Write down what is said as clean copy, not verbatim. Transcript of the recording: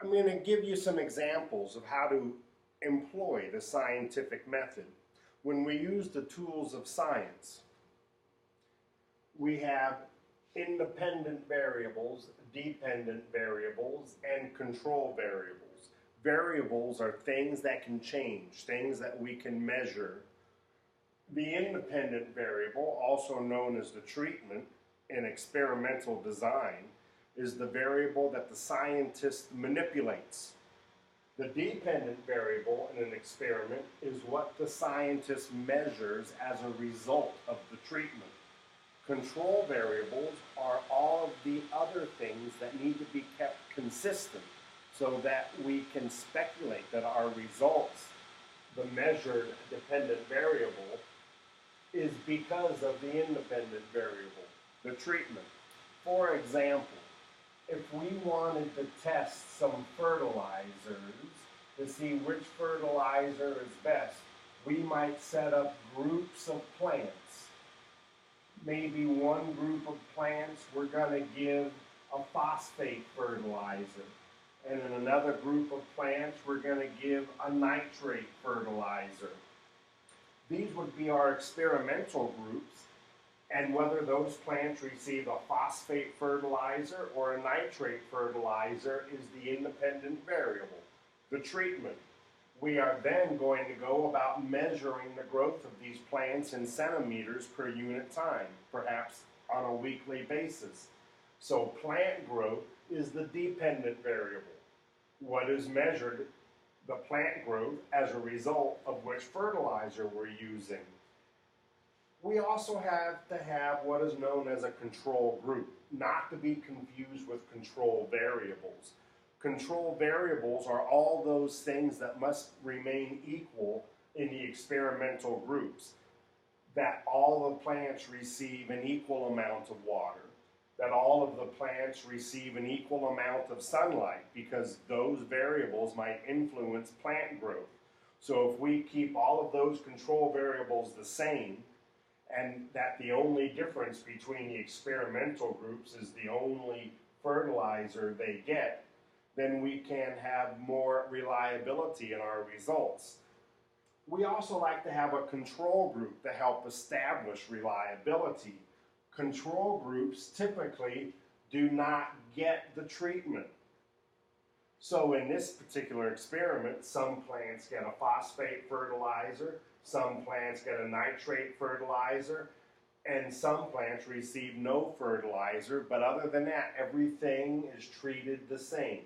I'm going to give you some examples of how to employ the scientific method. When we use the tools of science, we have independent variables, dependent variables, and control variables. Variables are things that can change, things that we can measure. The independent variable, also known as the treatment in experimental design, is the variable that the scientist manipulates. The dependent variable in an experiment is what the scientist measures as a result of the treatment. Control variables are all of the other things that need to be kept consistent so that we can speculate that our results, the measured dependent variable, is because of the independent variable, the treatment. For example, if we wanted to test some fertilizers to see which fertilizer is best, we might set up groups of plants. Maybe one group of plants we're going to give a phosphate fertilizer, and in another group of plants we're going to give a nitrate fertilizer. These would be our experimental groups, and whether those plants receive a phosphate fertilizer or a nitrate fertilizer is the independent variable, the treatment. We are then going to go about measuring the growth of these plants in centimeters per unit time, perhaps on a weekly basis. So plant growth is the dependent variable. What is measured? The plant growth as a result of which fertilizer we're using. We also have to have what is known as a control group, not to be confused with control variables. Control variables are all those things that must remain equal in the experimental groups. That all the plants receive an equal amount of water. That all of the plants receive an equal amount of sunlight, because those variables might influence plant growth. So if we keep all of those control variables the same, and that the only difference between the experimental groups is the only fertilizer they get, then we can have more reliability in our results. We also like to have a control group to help establish reliability. Control groups typically do not get the treatment. So in this particular experiment, some plants get a phosphate fertilizer, some plants get a nitrate fertilizer, and some plants receive no fertilizer, but other than that, everything is treated the same.